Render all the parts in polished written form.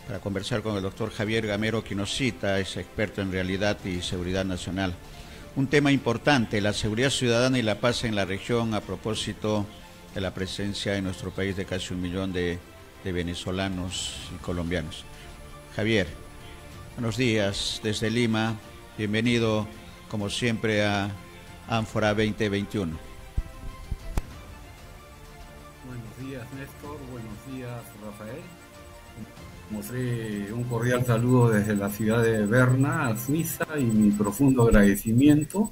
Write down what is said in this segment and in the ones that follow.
para conversar con el doctor Javier Gamero Quinocita, es experto en realidad y seguridad nacional. Un tema importante, la seguridad ciudadana y la paz en la región, a propósito de la presencia en nuestro país de casi 1 millón de venezolanos y colombianos. Javier, buenos días desde Lima, bienvenido como siempre a Ánfora 2021. Buenos días, Néstor, buenos días, Rafael. Mostré un cordial saludo desde la ciudad de Berna, Suiza, y mi profundo agradecimiento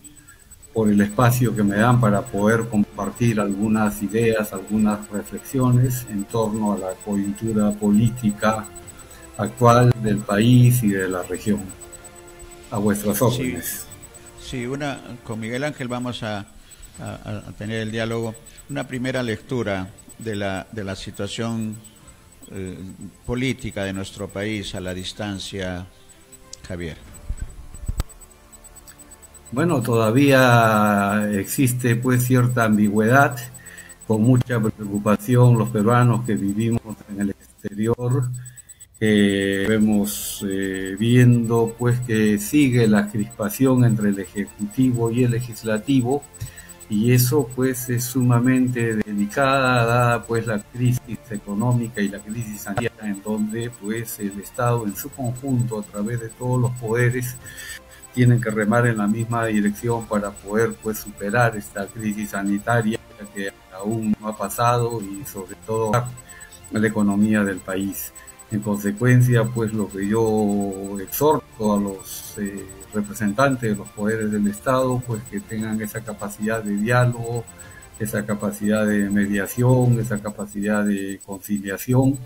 por el espacio que me dan para poder compartir algunas ideas, algunas reflexiones en torno a la coyuntura política actual del país y de la región. A vuestras órdenes. Sí, con Miguel Ángel vamos a tener el diálogo. Una primera lectura de la situación política de nuestro país a la distancia, Javier. Bueno, todavía existe pues cierta ambigüedad, con mucha preocupación los peruanos que vivimos en el exterior, vemos viendo pues que sigue la crispación entre el Ejecutivo y el Legislativo, y eso pues es sumamente delicada dada pues la crisis económica y la crisis sanitaria, en donde pues el Estado en su conjunto a través de todos los poderes tienen que remar en la misma dirección para poder pues superar esta crisis sanitaria que aún no ha pasado, y sobre todo la economía del país. En consecuencia, pues lo que yo exhorto a los representantes de los poderes del Estado, pues que tengan esa capacidad de diálogo, esa capacidad de mediación, esa capacidad de conciliación,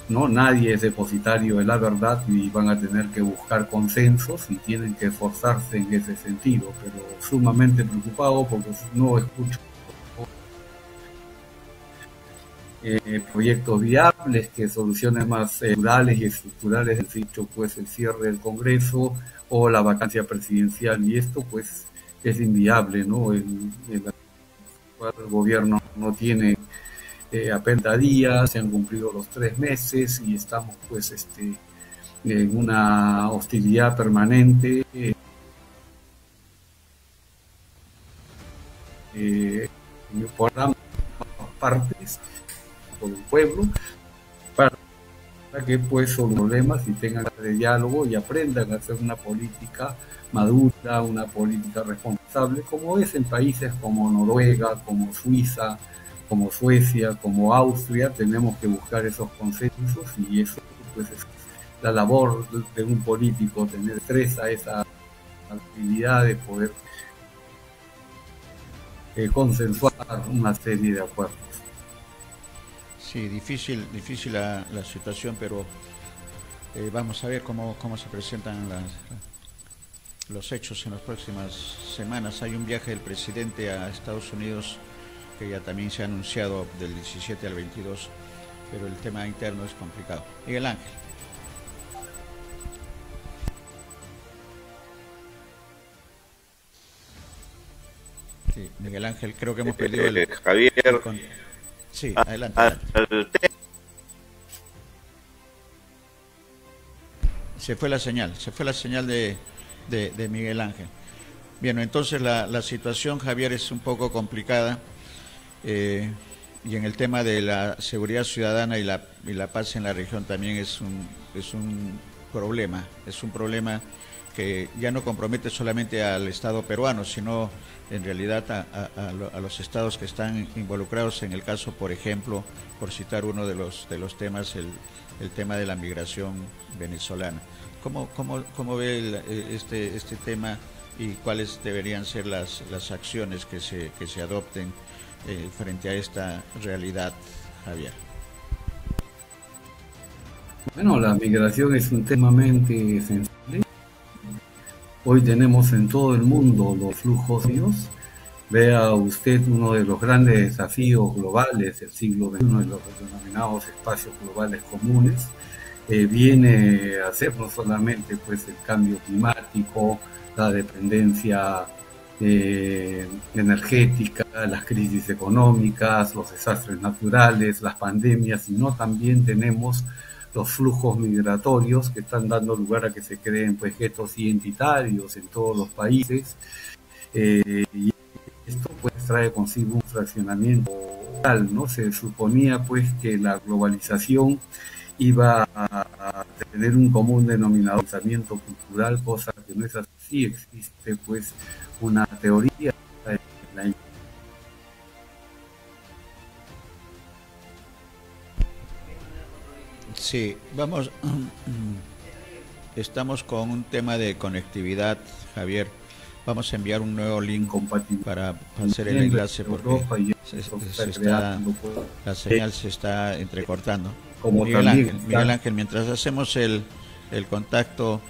¿no? Nadie es depositario de la verdad y van a tener que buscar consensos y tienen que esforzarse en ese sentido, pero sumamente preocupado porque no escucho proyectos viables, que soluciones más plurales y estructurales, el dicho pues el cierre del Congreso o la vacancia presidencial, y esto pues es inviable, ¿no? El gobierno no tiene apenas días, se han cumplido los 3 meses y estamos pues en una hostilidad permanente por ambas partes, por el pueblo, para que pues son problemas y tengan de diálogo y aprendan a hacer una política madura, una política responsable, como es en países como Noruega, como Suiza, como Suecia, como Austria. Tenemos que buscar esos consensos, y eso pues es la labor de un político, tener esa habilidad de poder consensuar una serie de acuerdos. Sí, difícil la situación, pero vamos a ver cómo se presentan los hechos en las próximas semanas. Hay un viaje del presidente a Estados Unidos que ya también se ha anunciado del 17 al 22, pero el tema interno es complicado. Miguel Ángel. Sí, Miguel Ángel, creo que hemos perdido Javier. Sí, adelante. Se fue la señal de Miguel Ángel. Bien, entonces la situación, Javier, es un poco complicada, y en el tema de la seguridad ciudadana y la paz en la región también es un problema que ya no compromete solamente al Estado peruano, sino en realidad a los estados que están involucrados. En el caso, por ejemplo, por citar uno de los temas, el tema de la migración venezolana. ¿Cómo ve este tema y cuáles deberían ser las acciones que se adopten frente a esta realidad, Javier? Bueno, la migración es un tema sumamente sensible. Hoy tenemos en todo el mundo los flujos migratorios. Vea usted uno de los grandes desafíos globales del siglo XXI, de los denominados espacios globales comunes, viene a ser no solamente pues el cambio climático, la dependencia energética, las crisis económicas, los desastres naturales, las pandemias, sino también tenemos los flujos migratorios que están dando lugar a que se creen pues guetos identitarios en todos los países, y esto pues trae consigo un fraccionamiento real, ¿no? Se suponía pues que la globalización iba a tener un común denominador, pensamiento cultural, cosa que no es así. Existe pues una teoría de la... Sí, vamos, estamos con un tema de conectividad, Javier. Vamos a enviar un nuevo link para hacer el enlace porque la señal se está entrecortando. Miguel Ángel, mientras hacemos el contacto,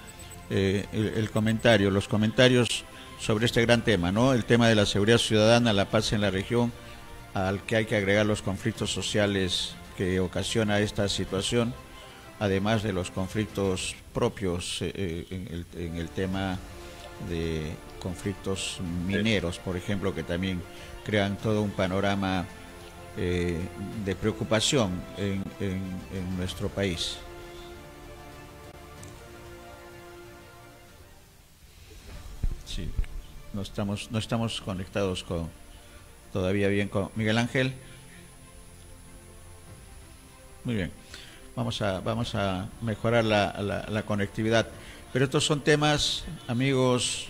el comentario, los comentarios sobre este gran tema, ¿no? El tema de la seguridad ciudadana, la paz en la región, al que hay que agregar los conflictos sociales que ocasiona esta situación, además de los conflictos propios en el tema de conflictos mineros, por ejemplo, que también crean todo un panorama de preocupación en nuestro país. Sí, no estamos conectados todavía bien con Miguel Ángel. Muy bien, vamos a mejorar la conectividad. Pero estos son temas, amigos,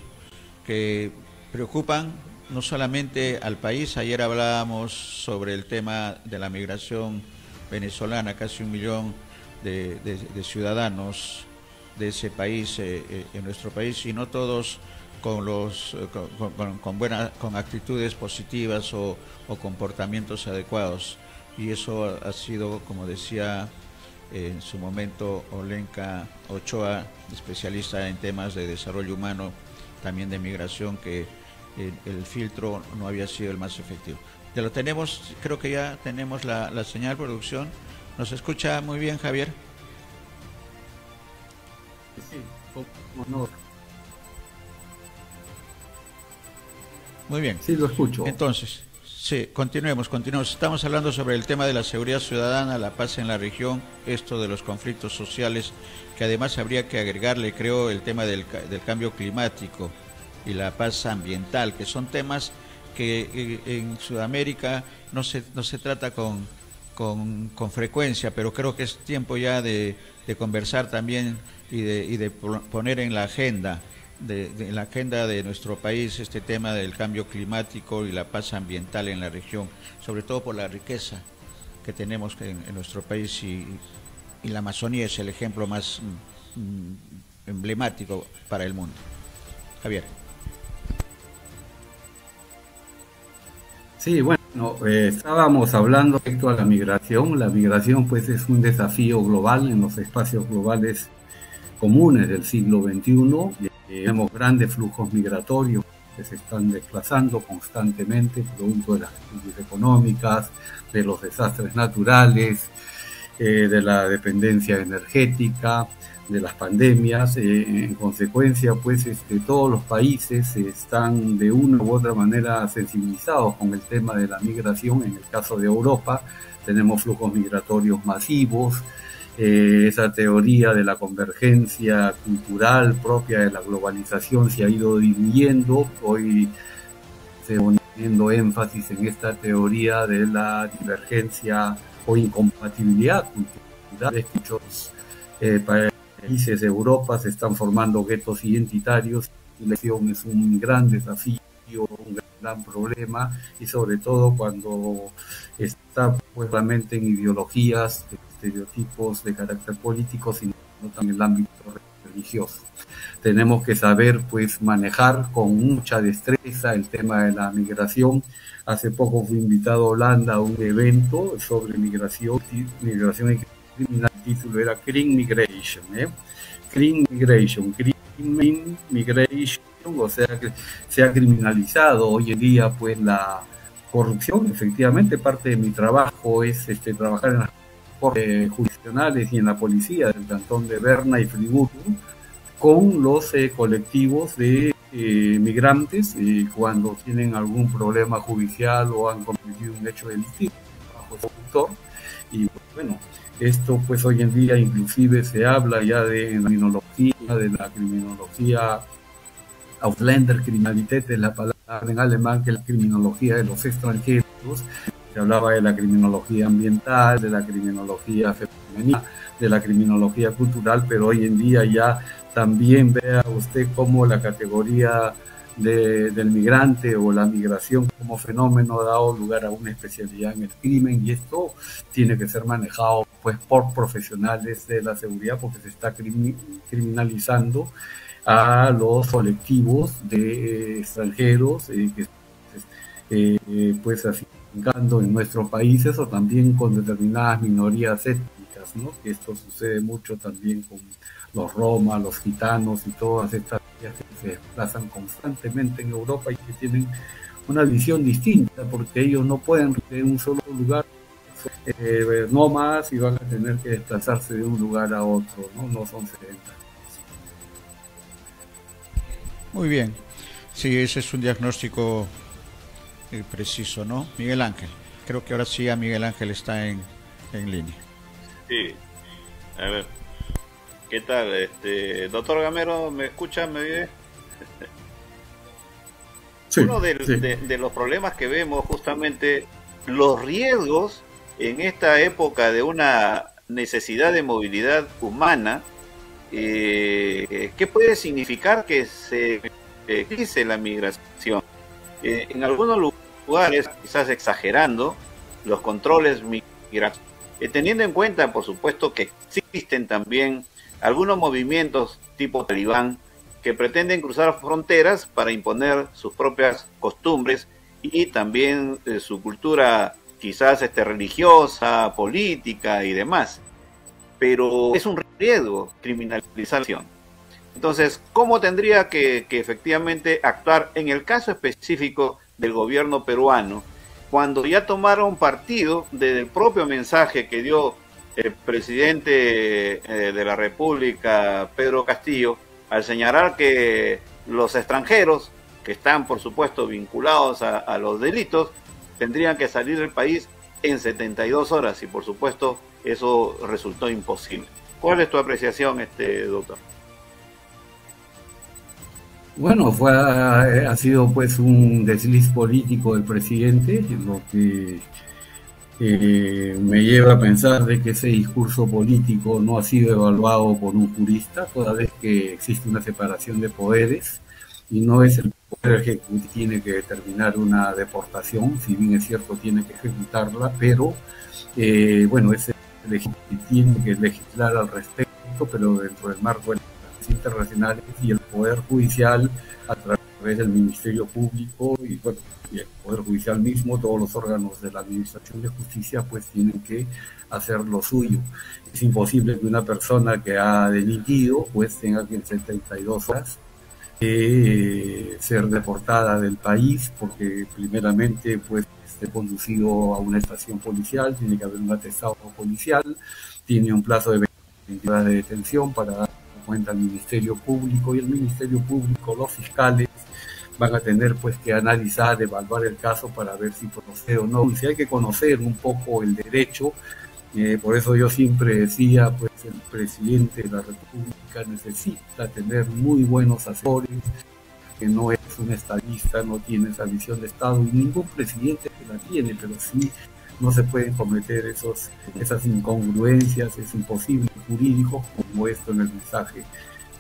que preocupan no solamente al país. Ayer hablábamos sobre el tema de la migración venezolana, casi 1 millón de ciudadanos de ese país en nuestro país, y no todos con actitudes positivas o comportamientos adecuados. Y eso ha sido, como decía en su momento Olenka Ochoa, especialista en temas de desarrollo humano, también de migración, que el filtro no había sido el más efectivo. Ya lo tenemos, creo que ya tenemos la señal, producción. ¿Nos escucha muy bien, Javier? Sí, no. Muy bien. Sí, lo escucho. Entonces, sí, continuemos. Estamos hablando sobre el tema de la seguridad ciudadana, la paz en la región, esto de los conflictos sociales, que además habría que agregarle, creo, el tema del cambio climático y la paz ambiental, que son temas que en Sudamérica no se trata con frecuencia, pero creo que es tiempo ya de conversar también y de poner en la agenda en la agenda de nuestro país este tema del cambio climático y la paz ambiental en la región, sobre todo por la riqueza que tenemos en nuestro país, y la Amazonía es el ejemplo más emblemático para el mundo. Javier. Sí, bueno, estábamos hablando respecto a la migración. La migración pues es un desafío global en los espacios globales comunes del siglo XXI. Tenemos grandes flujos migratorios que se están desplazando constantemente producto de las crisis económicas, de los desastres naturales, de la dependencia energética, de las pandemias. En consecuencia, pues todos los países están de una u otra manera sensibilizados con el tema de la migración. En el caso de Europa tenemos flujos migratorios masivos. Esa teoría de la convergencia cultural propia de la globalización se ha ido diluyendo. Hoy se está poniendo énfasis en esta teoría de la divergencia o incompatibilidad cultural. Muchos países de Europa se están formando guetos identitarios. La migración es un gran desafío, un gran problema, y sobre todo cuando está pues realmente en ideologías, estereotipos de carácter político, sino también en el ámbito religioso. Tenemos que saber pues manejar con mucha destreza el tema de la migración. Hace poco fui invitado a Holanda a un evento sobre migración y criminal. El título era Crime Migration, Crime Migration, o sea que se ha criminalizado hoy en día pues la corrupción. Efectivamente, parte de mi trabajo es trabajar en las cortes jurisdiccionales y en la policía del cantón de Berna y Friburgo con los colectivos de migrantes cuando tienen algún problema judicial o han cometido un hecho delictivo bajo su autor. Y Bueno, esto pues hoy en día inclusive se habla ya de la criminología Ausländerkriminalität, es la palabra en alemán, que es la criminología de los extranjeros. Se hablaba de la criminología ambiental, de la criminología femenina, de la criminología cultural, pero hoy en día ya también vea usted cómo la categoría del migrante o la migración como fenómeno ha dado lugar a una especialidad en el crimen, y esto tiene que ser manejado pues por profesionales de la seguridad, porque se está criminalizando a los colectivos de extranjeros que pues afincando en nuestros países, o también con determinadas minorías étnicas, ¿no? Que esto sucede mucho también con los romas, los gitanos y todas estas que se desplazan constantemente en Europa y que tienen una visión distinta, porque ellos no pueden de un solo lugar no más, y van a tener que desplazarse de un lugar a otro, no son sedentarios. Muy bien. Sí, ese es un diagnóstico preciso, ¿no? Miguel Ángel. Creo que ahora sí a Miguel Ángel está en línea. Sí. A ver. ¿Qué tal? Doctor Gamero, ¿me escucha? ¿Me oye? Sí, uno de los problemas que vemos justamente, los riesgos en esta época de una necesidad de movilidad humana, ¿qué puede significar que se crece la migración? En algunos lugares, quizás exagerando, los controles migratorios, teniendo en cuenta, por supuesto, que existen también algunos movimientos tipo talibán que pretenden cruzar fronteras para imponer sus propias costumbres y también su cultura quizás religiosa, política y demás. Pero es un riesgo criminalización. Entonces, ¿cómo tendría que efectivamente actuar en el caso específico del gobierno peruano, cuando ya tomaron partido del propio mensaje que dio el presidente de la República, Pedro Castillo, al señalar que los extranjeros, que están por supuesto vinculados a los delitos, tendrían que salir del país en 72 horas, y por supuesto eso resultó imposible? ¿Cuál es tu apreciación, doctor? Bueno, ha sido pues un desliz político del presidente, lo que me lleva a pensar de que ese discurso político no ha sido evaluado por un jurista, toda vez que existe una separación de poderes y no es el poder ejecutivo que tiene que determinar una deportación, si bien es cierto tiene que ejecutarla, pero bueno, es el ejecutivo que tiene que legislar al respecto, pero dentro del marco de las internacionales, y el poder judicial a través del Ministerio Público y bueno, y el Poder Judicial mismo, todos los órganos de la Administración de Justicia pues tienen que hacer lo suyo. Es imposible que una persona que ha delinquido pues tenga que en 72 horas ser deportada del país, porque primeramente pues esté conducido a una estación policial, tiene que haber un atestado policial, tiene un plazo de 20 horas de detención para dar cuenta al Ministerio Público, y el Ministerio Público, los fiscales, van a tener pues que analizar, evaluar el caso para ver si procede o no. Y si hay que conocer un poco el derecho, por eso yo siempre decía, pues el presidente de la República necesita tener muy buenos asesores, que no es un estadista, no tiene esa visión de Estado, y ningún presidente que la tiene, pero sí no se pueden cometer esas incongruencias, es imposible jurídicos como esto en el mensaje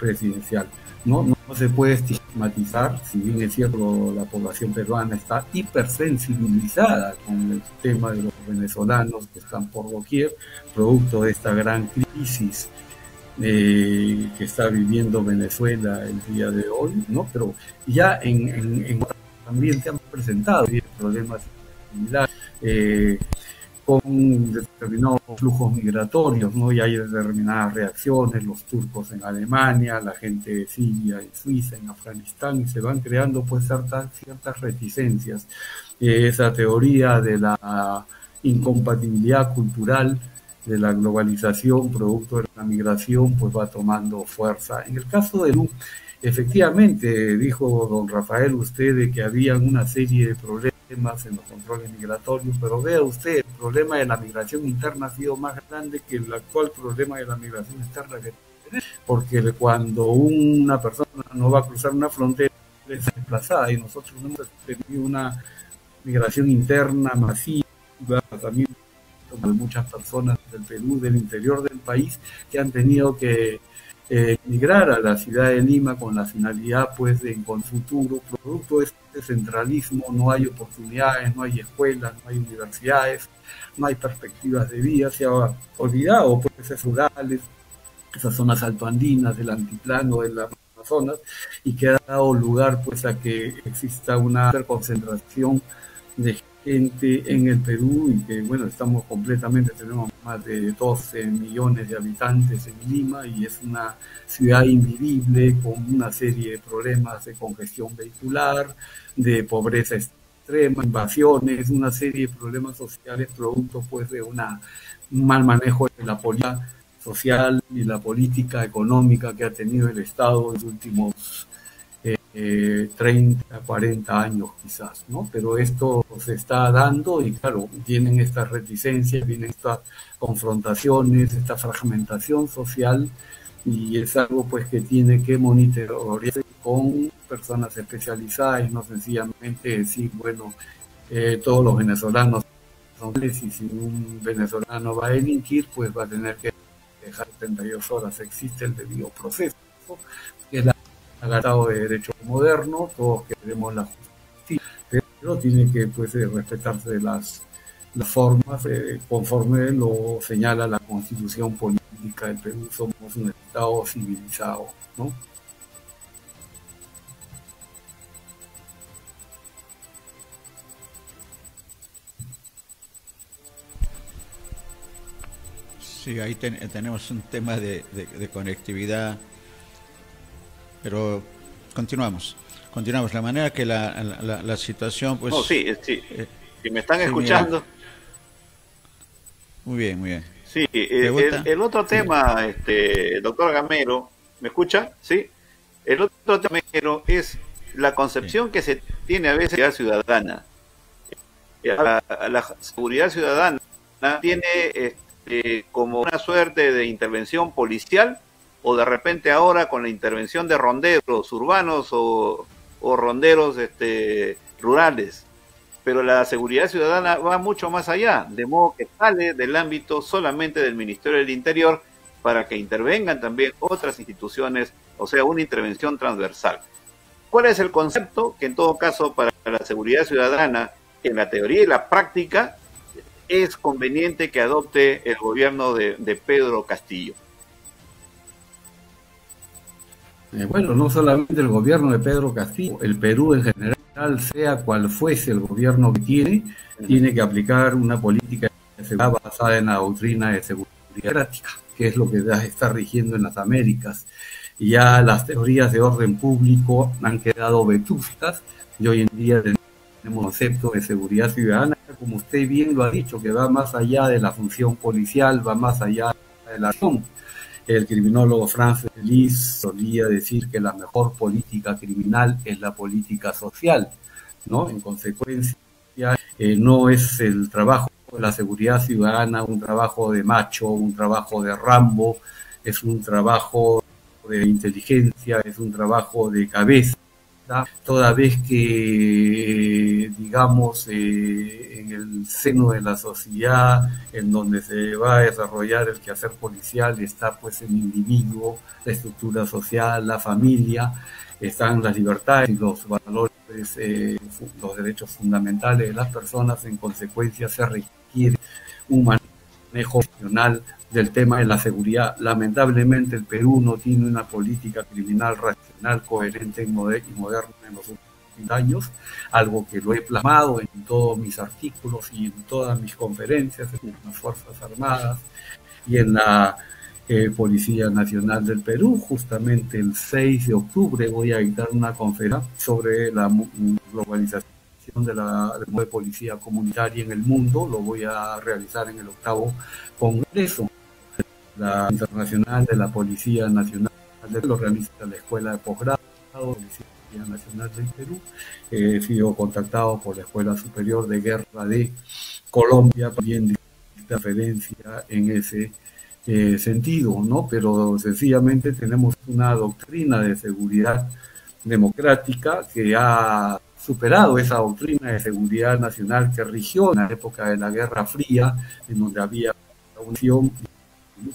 presidencial. No se puede estigmatizar, si bien es cierto la población peruana está hipersensibilizada con el tema de los venezolanos que están por doquier, producto de esta gran crisis que está viviendo Venezuela el día de hoy, ¿no? Pero ya también se han presentado problemas similares, con determinados flujos migratorios, ¿no? Y hay determinadas reacciones, los turcos en Alemania, la gente de Siria, en Suiza, en Afganistán, y se van creando pues ciertas reticencias. Esa teoría de la incompatibilidad cultural, de la globalización, producto de la migración, pues va tomando fuerza. En el caso de Perú, efectivamente, dijo don Rafael usted de que había una serie de problemas problemas en los controles migratorios, pero vea usted, el problema de la migración interna ha sido más grande que el actual problema de la migración externa que tenemos, porque cuando una persona no va a cruzar una frontera es desplazada, y nosotros hemos tenido una migración interna masiva, también de muchas personas del Perú, del interior del país, que han tenido que migrar a la ciudad de Lima con la finalidad pues de con futuro, producto de este centralismo, no hay oportunidades, no hay escuelas, no hay universidades, no hay perspectivas de vida, se ha olvidado pues esas rurales, esas zonas altoandinas, del altiplano, de las Amazonas, y que ha dado lugar pues a que exista una concentración de gente en el Perú, y que bueno, estamos completamente, tenemos más de 12 millones de habitantes en Lima, y es una ciudad invivible con una serie de problemas de congestión vehicular, de pobreza extrema, invasiones, una serie de problemas sociales producto pues de un mal manejo de la política social y la política económica que ha tenido el Estado en los últimos 30, 40 años quizás, ¿no? Pero esto se está dando y claro, vienen estas reticencias, vienen estas confrontaciones, esta fragmentación social, y es algo pues que tiene que monitorearse con personas especializadas y no sencillamente decir, bueno, todos los venezolanos son libres, y si un venezolano va a delinquir, pues va a tener que dejar 72 horas. Existe el debido proceso, que es agarrado de derecho moderno, todos queremos la justicia, pero tiene que pues respetarse las formas conforme lo señala la Constitución Política del Perú. Somos un Estado civilizado, ¿no? Sí, ahí tenemos un tema de conectividad, pero continuamos. La manera que la situación, pues... No, sí, si me están escuchando. Mira. Muy bien, muy bien. Sí, el otro tema, doctor Gamero, ¿me escucha? Sí. El otro tema es la concepción que se tiene a veces de la ciudadana. La seguridad ciudadana tiene como una suerte de intervención policial, o de repente ahora con la intervención de ronderos urbanos o ronderos rurales. Pero la seguridad ciudadana va mucho más allá, de modo que sale del ámbito solamente del Ministerio del Interior para que intervengan también otras instituciones, o sea, una intervención transversal. ¿Cuál es el concepto? Que en todo caso para la seguridad ciudadana, en la teoría y la práctica, es conveniente que adopte el gobierno de Pedro Castillo. Bueno, no solamente el gobierno de Pedro Castillo, el Perú en general, sea cual fuese el gobierno que tiene que aplicar una política de seguridad basada en la doctrina de seguridad democrática, que es lo que está rigiendo en las Américas. Y ya las teorías de orden público han quedado vetustas, y hoy en día tenemos un concepto de seguridad ciudadana, como usted bien lo ha dicho, que va más allá de la función policial, va más allá de la acción. El criminólogo Franz Feliz solía decir que la mejor política criminal es la política social, ¿no? En consecuencia, no es el trabajo de la seguridad ciudadana un trabajo de macho, un trabajo de Rambo, es un trabajo de inteligencia, es un trabajo de cabeza, toda vez que, digamos, en el seno de la sociedad en donde se va a desarrollar el quehacer policial está pues el individuo, la estructura social, la familia, están las libertades y los valores, los derechos fundamentales de las personas. En consecuencia se requiere un manejo nacional del tema de la seguridad. Lamentablemente el Perú no tiene una política criminal racional, coherente y moderna en los últimos años, algo que lo he plasmado en todos mis artículos y en todas mis conferencias en las Fuerzas Armadas y en la Policía Nacional del Perú. Justamente el 6 de octubre voy a dictar una conferencia sobre la globalización de la policía comunitaria en el mundo. Lo voy a realizar en el 8º Congreso la Internacional de la Policía Nacional, lo realiza la Escuela de Posgrado, Policía Policía Nacional del Perú. He sido contactado por la Escuela Superior de Guerra de Colombia, también referencia en ese sentido, ¿no? Pero sencillamente tenemos una doctrina de seguridad democrática que ha superado esa doctrina de seguridad nacional que rigió en la época de la Guerra Fría, en donde había unión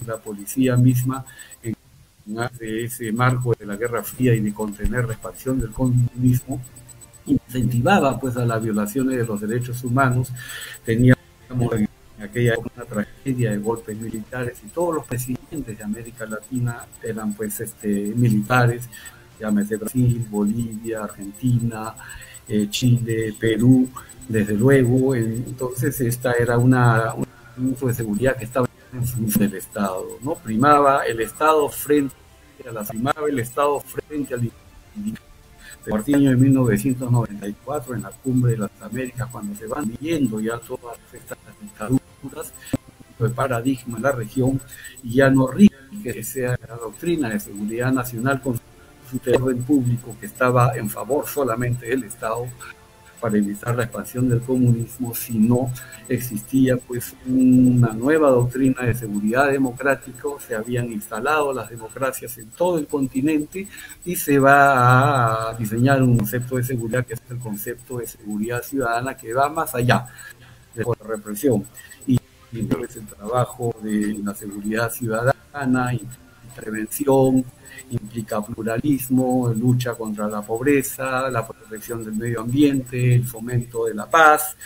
la policía misma en ese marco de la Guerra Fría y de contener la expansión del comunismo, incentivaba pues a las violaciones de los derechos humanos. Teníamos en aquella época una tragedia de golpes militares y todos los presidentes de América Latina eran pues militares, llámese Brasil, Bolivia, Argentina, Chile, Perú, desde luego. Entonces esta era un uso de seguridad que estaba en función del Estado, ¿no? Primaba el Estado frente al individuo. A partir del año de 1994, en la cumbre de las Américas, cuando se van viendo ya todas estas dictaduras, el paradigma en la región ya no rige que sea la doctrina de seguridad nacional con su orden público que estaba en favor solamente del Estado para evitar la expansión del comunismo, sino existía pues una nueva doctrina de seguridad democrática, se habían instalado las democracias en todo el continente y se va a diseñar un concepto de seguridad que es el concepto de seguridad ciudadana que va más allá de la represión. Y entonces el trabajo de la seguridad ciudadana y prevención, implica pluralismo, lucha contra la pobreza, la protección del medio ambiente, el fomento de la paz,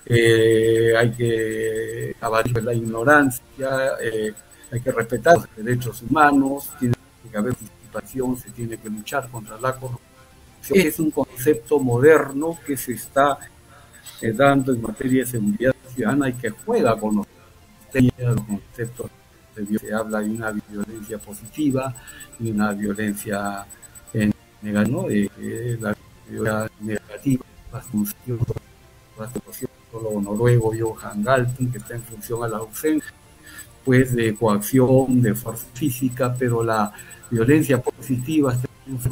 hay que abatir la ignorancia, hay que respetar los derechos humanos, tiene que haber participación, se tiene que luchar contra la corrupción. Es un concepto moderno que se está dando en materia de seguridad ciudadana y que juega con los conceptos. Se habla de una violencia positiva y una violencia negativa, ¿no? La violencia negativa, la función noruego Johan Galtung, que está en función a la ausencia pues de coacción, de fuerza física, pero la violencia positiva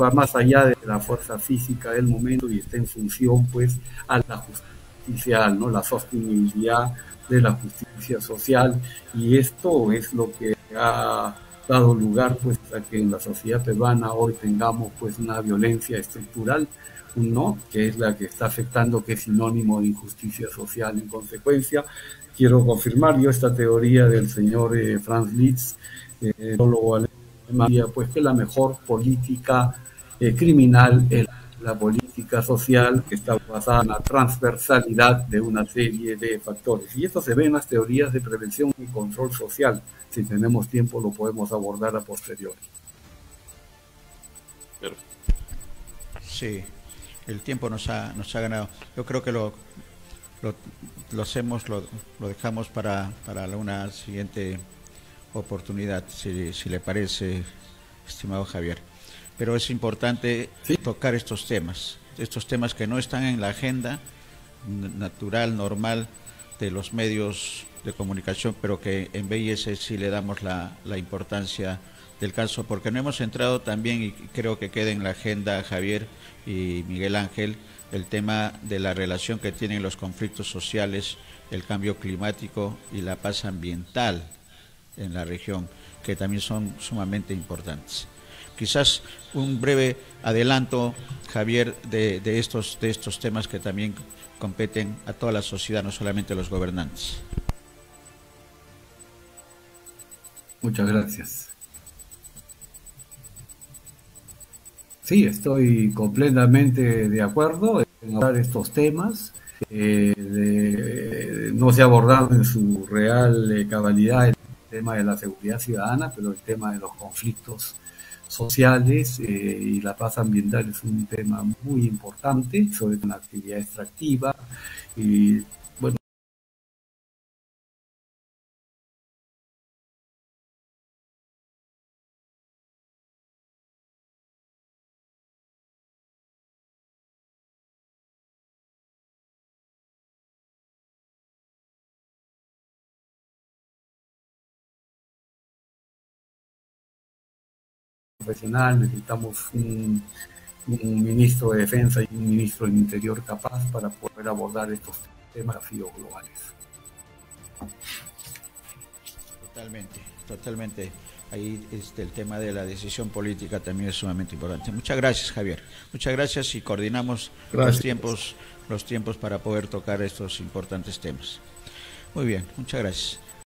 va más allá de la fuerza física del momento y está en función pues a la justicia, ¿no? La sostenibilidad de la justicia social, y esto es lo que ha dado lugar pues a que en la sociedad peruana hoy tengamos pues una violencia estructural, ¿no? Que es la que está afectando, que es sinónimo de injusticia social. En consecuencia, quiero confirmar yo esta teoría del señor Franz Liszt, teólogo alemán, pues que la mejor política criminal es la política social, que está basada en la transversalidad de una serie de factores. Y esto se ve en las teorías de prevención y control social. Si tenemos tiempo lo podemos abordar a posteriori. Sí, el tiempo nos ha ganado. Yo creo que lo dejamos para una siguiente oportunidad, si le parece, estimado Javier. Pero es importante tocar estos temas que no están en la agenda natural, normal de los medios de comunicación, pero que en BIS sí le damos la importancia del caso, porque no hemos entrado también, y creo que queda en la agenda, Javier y Miguel Ángel, el tema de la relación que tienen los conflictos sociales, el cambio climático y la paz ambiental en la región, que también son sumamente importantes. Quizás un breve adelanto, Javier, de estos temas que también competen a toda la sociedad, no solamente a los gobernantes. Muchas gracias. Sí, estoy completamente de acuerdo en hablar de estos temas. No se ha abordado en su real cabalidad el tema de la seguridad ciudadana, pero el tema de los conflictos sociales y la paz ambiental es un tema muy importante, sobre una actividad extractiva y bueno, profesional, necesitamos un un ministro de Defensa y un ministro del Interior capaz para poder abordar estos temas globales. Totalmente. Ahí el tema de la decisión política también es sumamente importante. Muchas gracias, Javier. Muchas gracias y coordinamos los tiempos para poder tocar estos importantes temas. Muy bien, muchas gracias.